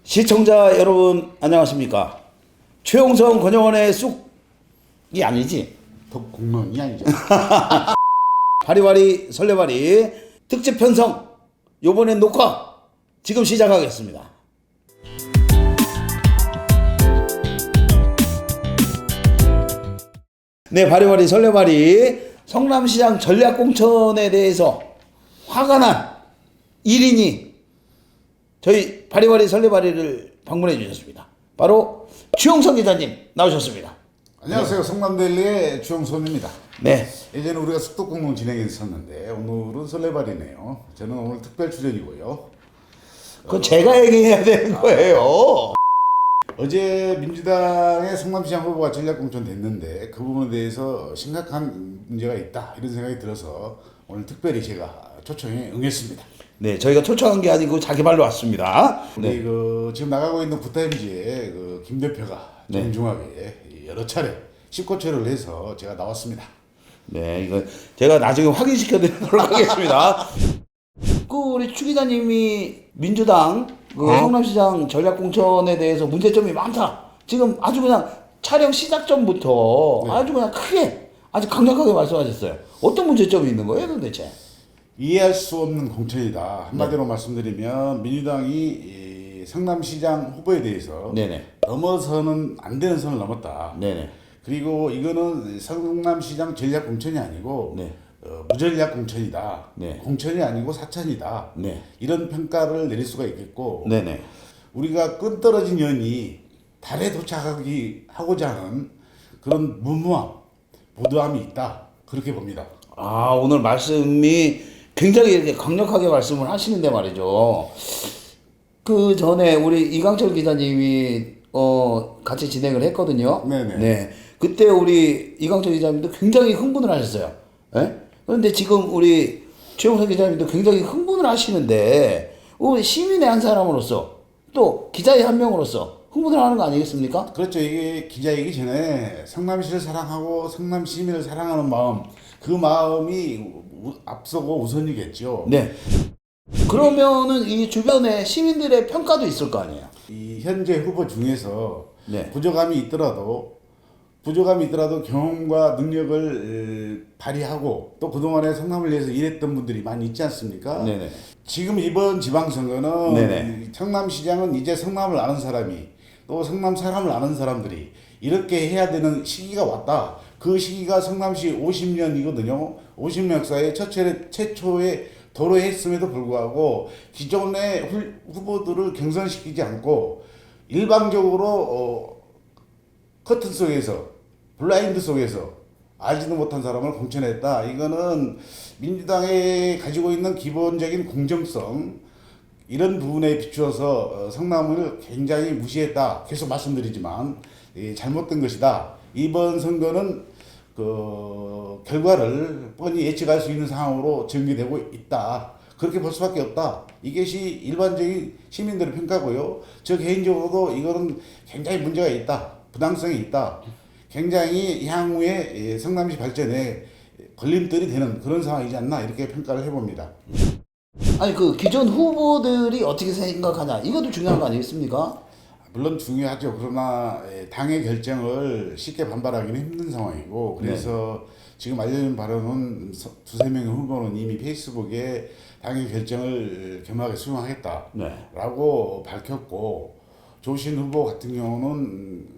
시청자 여러분 안녕하십니까? 최용성 권영원의 쑥이 아니지? 덕공론이 아니죠. 바리바리 설레바리 특집 편성 요번엔 녹화 지금 시작하겠습니다. 네, 바리바리 설레바리 성남시장 전략공천에 대해서 화가 난 1인이 저희 바리바리 설레바리를 방문해 주셨습니다. 바로 최용성 기자님 나오셨습니다. 안녕하세요. 성남데일리의 주영선입니다. 네. 예전에 우리가 숙덕공론 진행했었는데 오늘은 설레발이네요. 저는 오늘 특별 출연이고요. 그건 제가 얘기해야 되는 거예요. 어제 민주당의 성남시장 후보가 전략공천 됐는데 그 부분에 대해서 심각한 문제가 있다 이런 생각이 들어서 오늘 특별히 제가 초청에 응했습니다. 네, 저희가 초청한 게 아니고 자기 발로 왔습니다. 우리 지금 나가고 있는 굿타임즈의 김 대표가 네. 정중하게 여러 차례 19초를 해서 제가 나왔습니다. 네, 이거 제가 나중에 확인시켜 드리도록 하겠습니다. 우리 추 기자님이 민주당 성남시장 전략공천에 대해서 문제점이 많다. 지금 아주 그냥 촬영 시작 전부터 네. 아주 그냥 크게 아주 강력하게 말씀하셨어요. 어떤 문제점이 있는 거예요, 도대체? 이해할 수 없는 공천이다. 한마디로 말씀드리면 민주당이 이 성남시장 후보에 대해서 네네. 넘어서는 안 되는 선을 넘었다. 네네. 그리고 이거는 성남시장 전략 공천이 아니고 네. 무전략 공천이다. 네. 공천이 아니고 사천이다. 네. 이런 평가를 내릴 수가 있겠고 네네. 우리가 끈 떨어진 연이 달에 도착하고자 하는 그런 무모함, 무도함이 있다. 그렇게 봅니다. 아, 오늘 말씀이 굉장히 이렇게 강력하게 말씀을 하시는데 말이죠. 그 전에 우리 이강철 기자님이 같이 진행을 했거든요. 네네. 네. 그때 우리 이강철 기자님도 굉장히 흥분을 하셨어요. 예? 그런데 지금 우리 최용석 기자님도 굉장히 흥분을 하시는데 우리 시민의 한 사람으로서 또 기자의 한 명으로서 흥분을 하는 거 아니겠습니까? 그렇죠. 이게 기자이기 전에 성남시를 사랑하고 성남 시민을 사랑하는 마음, 그 마음이 앞서고 우선이겠죠. 네. 그러면은 이 주변에 시민들의 평가도 있을 거 아니에요. 이 현재 후보 중에서 네. 부족함이 있더라도 경험과 능력을 발휘하고 또 그동안에 성남을 위해서 일했던 분들이 많이 있지 않습니까? 네네. 지금 이번 지방선거는 네네. 성남시장은 이제 성남을 아는 사람이 또 성남 사람을 아는 사람들이 이렇게 해야 되는 시기가 왔다. 그 시기가 성남시 50년이거든요. 50년 역사의 최초의 도로했음에도 불구하고 기존의 후보들을 경선시키지 않고 일방적으로 커튼 속에서 블라인드 속에서 알지도 못한 사람을 공천했다. 이거는 민주당이 가지고 있는 기본적인 공정성 이런 부분에 비추어서 성남을 굉장히 무시했다. 계속 말씀드리지만 잘못된 것이다. 이번 선거는 그 결과를 뻔히 예측할 수 있는 상황으로 전개되고 있다. 그렇게 볼 수밖에 없다. 이것이 일반적인 시민들의 평가고요. 저 개인적으로도 이거는 굉장히 문제가 있다. 부당성이 있다. 굉장히 향후에 성남시 발전에 걸림돌이 되는 그런 상황이지 않나 이렇게 평가를 해봅니다. 아니 그 기존 후보들이 어떻게 생각하냐 이것도 중요한 거 아니겠습니까? 물론 중요하죠. 그러나 당의 결정을 쉽게 반발하기는 힘든 상황이고 그래서 지금 알려진 바로는 두세 명의 후보는 이미 페이스북에 당의 결정을 겸허하게 수용하겠다라고 밝혔고 조신 후보 같은 경우는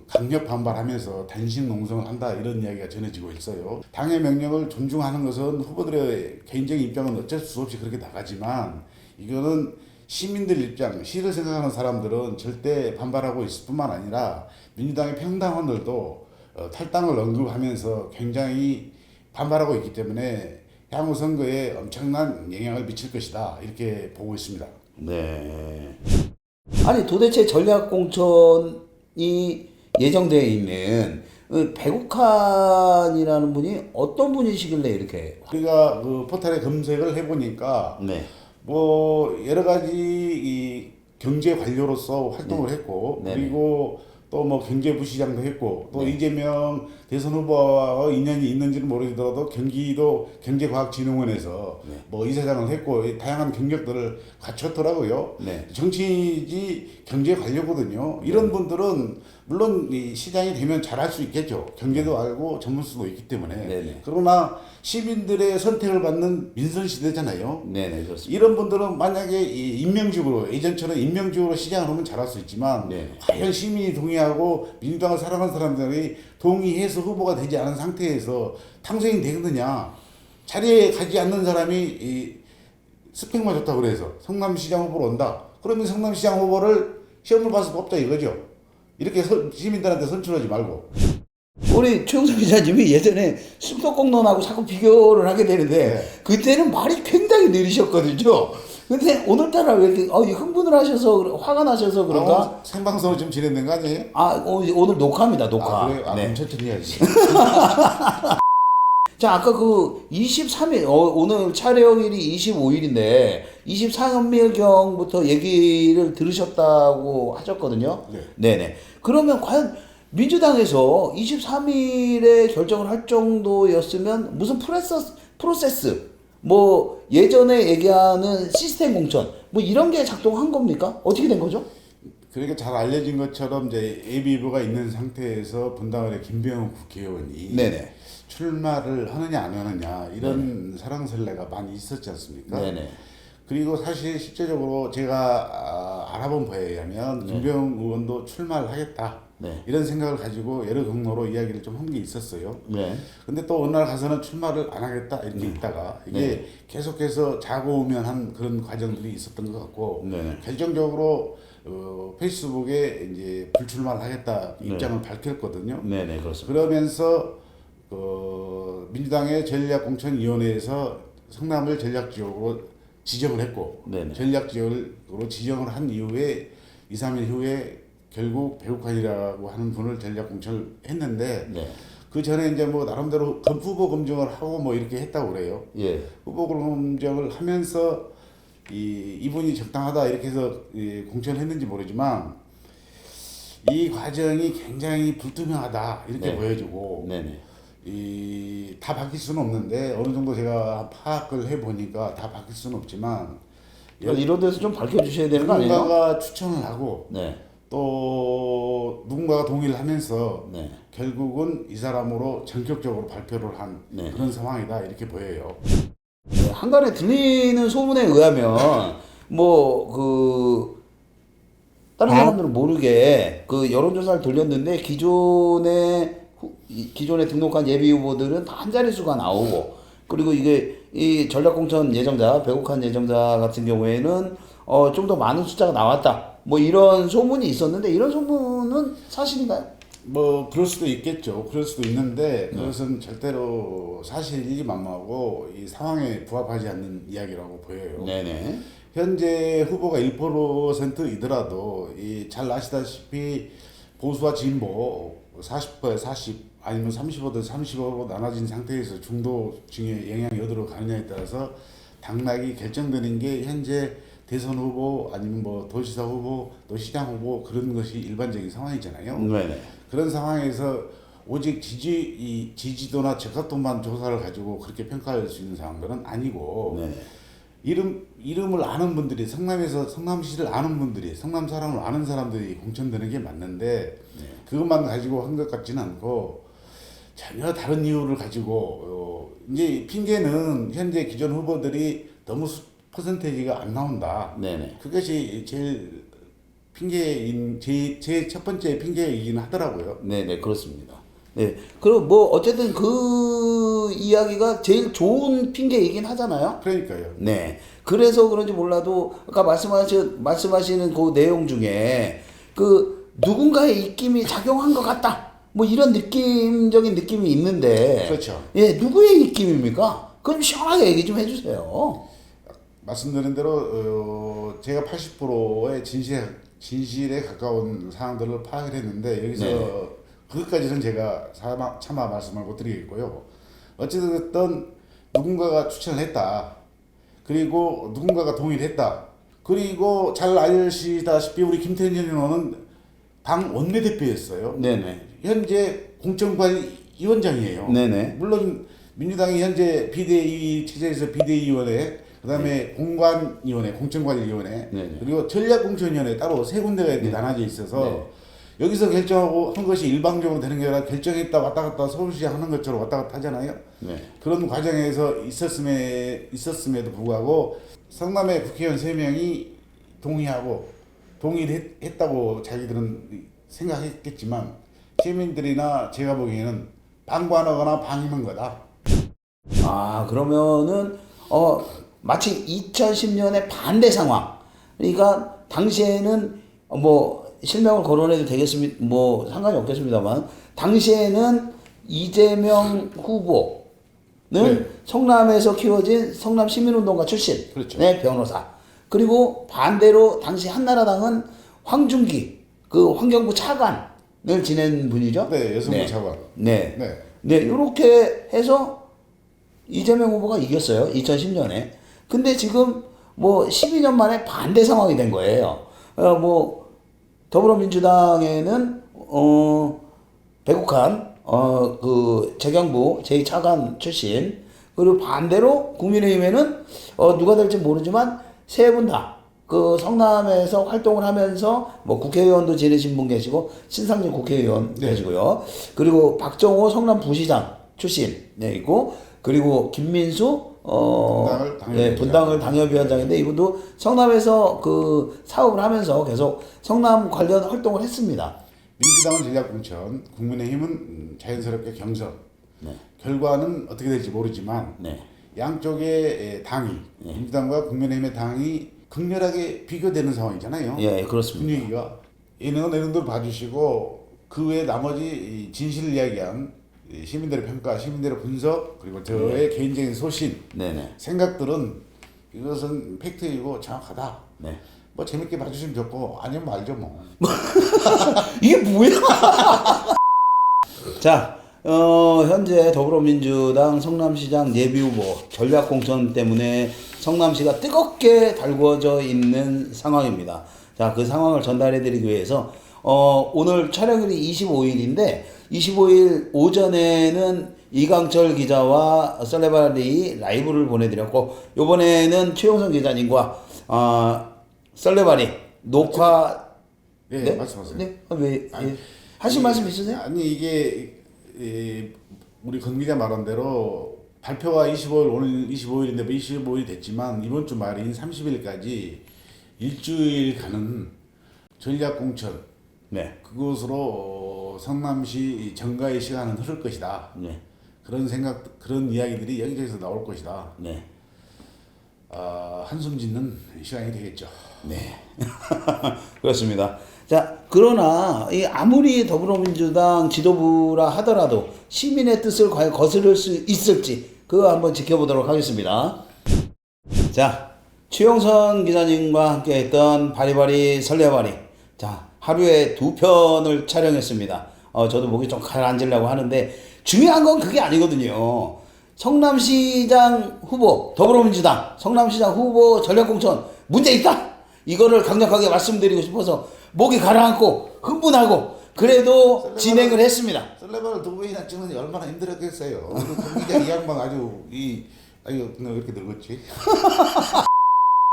강력 반발하면서 단식 농성을 한다 이런 이야기가 전해지고 있어요. 당의 명령을 존중하는 것은 후보들의 개인적인 입장은 어쩔 수 없이 그렇게 나가지만 이거는 시민들 입장, 시를 생각하는 사람들은 절대 반발하고 있을 뿐만 아니라 민주당의 평당원들도 탈당을 언급하면서 굉장히 반발하고 있기 때문에 향후 선거에 엄청난 영향을 미칠 것이다 이렇게 보고 있습니다. 네. 아니 도대체 전략공천이 예정되어 있는 배국환이라는 분이 어떤 분이시길래 이렇게? 우리가 그 포털에 검색을 해보니까 네. 뭐 여러 가지 이 경제 관료로서 활동을 했고 네네. 그리고 또 뭐 경제부시장도 했고 또 네. 이재명 대선 후보와 인연이 있는지는 모르더라도 경기도 경제과학진흥원에서 네. 뭐 이사장을 했고 다양한 경력들을 갖췄더라고요. 네. 정치지 경제 관료거든요. 이런 분들은 물론 이 시장이 되면 잘할 수 있겠죠. 경제도 알고 전문성도 있기 때문에. 네네. 그러나 시민들의 선택을 받는 민선 시대잖아요. 네네, 그렇습니다. 이런 분들은 만약에 이 임명직으로 예전처럼 임명직으로 시장을 하면 잘할 수 있지만 네. 과연 시민이 동의하고 민주당을 사랑하는 사람들이 동의해서 후보가 되지 않은 상태에서 당선이 되겠느냐. 자리에 가지 않는 사람이 이 스펙만 좋다고 그래서 성남시장 후보로 온다. 그러면 성남시장 후보를 시험을 봐서 뽑자 이거죠. 이렇게 시민들한테 선출하지 말고. 우리 최영석 기자님이 예전에 숲속공론하고 자꾸 비교를 하게 되는데 네. 그때는 말이 굉장히 느리셨거든요. 근데 오늘따라 왜 이렇게 흥분을 하셔서 화가 나셔서 그런가? 생방송을 좀 진행된 거 아니에요? 오늘 녹화입니다, 녹화. 아, 그래요? 아, 네. 그럼 천천히 해야지. 자, 아까 그 23일, 오늘 촬영일이 25일인데 23일경부터 얘기를 들으셨다고 하셨거든요. 네. 네네. 그러면 과연 민주당에서 23일에 결정을 할 정도였으면 무슨 프로세스, 뭐 예전에 얘기하는 시스템 공천, 뭐 이런 게 작동한 겁니까? 어떻게 된 거죠? 그러니까 잘 알려진 것처럼 이제 예비후보가 있는 상태에서 분당을의 김병욱 국회의원이 네네. 출마를 하느냐 안 하느냐 이런 사랑설레가 많이 있었지 않습니까? 네네. 그리고 사실 실제적으로 제가 알아본 바에 의하면 김병욱 의원도 출마를 하겠다 네. 이런 생각을 가지고 여러 경로로 이야기를 좀 한 게 있었어요. 네. 근데 또 어느 날 가서는 출마를 안 하겠다 이렇게 있다가 이게 계속해서 자고우면한 그런 과정들이 있었던 것 같고 네네. 결정적으로 페이스북에 이제 불출마를 하겠다 입장을 밝혔거든요. 네네, 그렇습니다. 그러면서 민주당의 전략공천위원회에서 성남을 전략지역으로 지정을 했고 네네. 전략지역으로 지정을 한 이후에 2, 3일 후에 결국 배국환이라고 하는 분을 전략공천을 했는데 네. 그 전에 이제 뭐 나름대로 후보 검증을 하고 뭐 이렇게 했다고 그래요. 예. 후보 검증을 하면서 이분이 적당하다 이렇게 해서 공천했는지 모르지만 이 과정이 굉장히 불투명하다 이렇게 네. 보여지고 네네. 다 바뀔 수는 없는데 어느 정도 제가 파악을 해보니까 다 바뀔 수는 없지만 이런 데서 좀 밝혀주셔야 되는 거 아니에요? 누군가가 추천을 하고 네. 또 누군가가 동의를 하면서 네. 결국은 이 사람으로 전격적으로 발표를 한 네. 그런 상황이다 이렇게 보여요. 네, 한간에 들리는 소문에 의하면 다른 사람들은 모르게 그 여론조사를 돌렸는데 기존에 등록한 예비 후보들은 다 한 자릿수가 나오고 그리고 이게 이 전략공천 예정자 배국한 예정자 같은 경우에는 좀 더 많은 숫자가 나왔다 뭐 이런 소문이 있었는데 이런 소문은 사실인가요? 뭐 그럴 수도 있겠죠. 그럴 수도 있는데 그것은 절대로 사실이 만무하고 이 상황에 부합하지 않는 이야기라고 보여요. 네네. 현재 후보가 1%이더라도 잘 아시다시피 보수와 진보 40%에 40 아니면 35대 35로 나눠진 상태에서 중도층의 영향이 어디로 가느냐에 따라서 당락이 결정되는 게 현재 대선 후보 아니면 뭐 도지사 후보 또 시장 후보 그런 것이 일반적인 상황이잖아요. 네네. 그런 상황에서 오직 지지도나 적합도만 조사를 가지고 그렇게 평가할 수 있는 상황들은 아니고 네네. 이름을 아는 분들이 성남에서 성남시를 아는 분들이 성남 사람을 아는 사람들이 공천되는 게 맞는데 그것만 가지고 한 것 같지는 않고 전혀 다른 이유를 가지고 이제 핑계는 현재 기존 후보들이 너무 퍼센테이지가 안 나온다. 네네. 그것이 제일 핑계인 제 첫 번째 핑계이긴 하더라고요. 네네, 그렇습니다. 네. 그리고 뭐 어쨌든 그 이야기가 제일 좋은 핑계이긴 하잖아요. 그러니까요. 네. 그래서 그런지 몰라도 아까 말씀하시는 그 내용 중에 그 누군가의 입김이 작용한 것 같다. 뭐 이런 느낌적인 느낌이 있는데. 그렇죠. 예, 누구의 입김입니까? 그럼 시원하게 얘기 좀 해주세요. 말씀드린 대로 제가 80%의 진실에 가까운 사항들을 파악을 했는데 여기서 네. 그것까지는 제가 차마 말씀을 못 드리겠고요. 어찌됐든 누군가가 추천을 했다. 그리고 누군가가 동의를 했다. 그리고 잘 아시다시피 우리 김태년 의원은 당 원내대표였어요. 네네. 현재 공천관리위원장이에요. 네네. 물론 민주당이 현재 비대위 체제에서 비대위원회, 그다음에 공관위원회, 공천관리위원회, 네네. 그리고 전략공천위원회 따로 세 군데가 이렇게 나눠져 있어서 네. 여기서 결정하고 한 것이 일방적으로 되는 게 아니라 결정했다 왔다 갔다 서울시 하는 것처럼 왔다 갔다 하잖아요. 네. 그런 과정에서 있었음에도 불구하고 성남의 국회의원 3명이 동의를 했다고 자기들은 생각했겠지만 시민들이나 제가 보기에는 방관하거나 방임한 거다. 아, 그러면은 마치 2010년의 반대 상황. 그러니까 당시에는 뭐 실명을 거론해도 되겠습니다. 뭐 상관이 없겠습니다만 당시에는 이재명 후보는 네. 성남에서 키워진 성남 시민운동가 출신 그렇죠. 네, 변호사. 그리고 반대로 당시 한나라당은 황준기 그 환경부 차관을 지낸 분이죠. 네, 여성부 차관. 네. 네. 네, 이렇게 해서 이재명 후보가 이겼어요. 2010년에. 근데 지금 뭐 12년 만에 반대 상황이 된 거예요. 뭐 더불어민주당에는 배국한 그 재경부 제2차관 출신, 그리고 반대로 국민의힘에는 누가 될지 모르지만 세 분 다 그 성남에서 활동을 하면서 뭐 국회의원도 지내신 분 계시고 신상진 국회의원 네. 계시고요. 그리고 박정호 성남 부시장 출신 네 있고, 그리고 김민수 분당을 당협위원장인데 이분도 성남에서 그 사업을 하면서 계속 성남 관련 활동을 했습니다. 민주당은 전략공천, 국민의힘은 자연스럽게 경선. 네. 결과는 어떻게 될지 모르지만 네. 양쪽의 당이 민주당과 국민의힘의 당이 극렬하게 비교되는 상황이잖아요. 예, 그렇습니다. 분위기가 내년도 봐주시고 그 외에 나머지 진실을 이야기한 시민들의 평가, 시민들의 분석, 그리고 저의 개인적인 소신, 네네. 생각들은 이것은 팩트이고 정확하다. 네. 뭐 재밌게 봐주시면 좋고 아니면 말죠 뭐. 이게 뭐야? 자, 현재 더불어민주당 성남시장 예비후보 전략공천 때문에 성남시가 뜨겁게 달구어져 있는 상황입니다. 자, 그 상황을 전달해드리기 위해서 오늘 촬영일이 25일인데 25일 오전에는 이강철 기자와 썰레바리 라이브를 보내드렸고, 이번에는 최용선 기자님과 썰레바리 녹화. 네, 말씀하세요. 네? 왜? 하실 말씀 있으세요? 아니 이게 우리 권 기자 말한 대로 발표가 25일, 오늘 25일인데 25일 됐지만 이번 주 말인 30일까지 일주일 가는 전략공천, 네. 그것으로 성남시 정가의 시간은 흐를 것이다. 네. 그런 생각, 그런 이야기들이 여기저기서 나올 것이다. 네. 한숨 짓는 시간이 되겠죠. 네. 그렇습니다. 자, 그러나 아무리 더불어민주당 지도부라 하더라도 시민의 뜻을 과연 거스를 수 있을지 그거 한번 지켜보도록 하겠습니다. 자, 최용선 기자님과 함께 했던 바리바리 설레바리. 자, 하루에 2편을 촬영했습니다. 저도 목이 좀 가라앉으려고 하는데 중요한 건 그게 아니거든요. 성남시장 후보, 더불어민주당 성남시장 후보 전략공천 문제 있다! 이거를 강력하게 말씀드리고 싶어서 목이 가라앉고 흥분하고 그래도 진행을 했습니다. 썰레바를 2번이나 찍는데 얼마나 힘들었겠어요. 우리 권 기자 이 양반 아주 왜 이렇게 늙었지?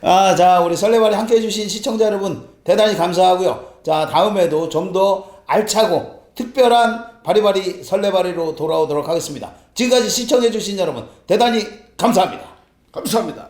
자, 우리 설레발이 함께 해주신 시청자 여러분 대단히 감사하고요. 자, 다음에도 좀 더 알차고 특별한 바리바리 설레바리로 돌아오도록 하겠습니다. 지금까지 시청해주신 여러분 대단히 감사합니다. 감사합니다.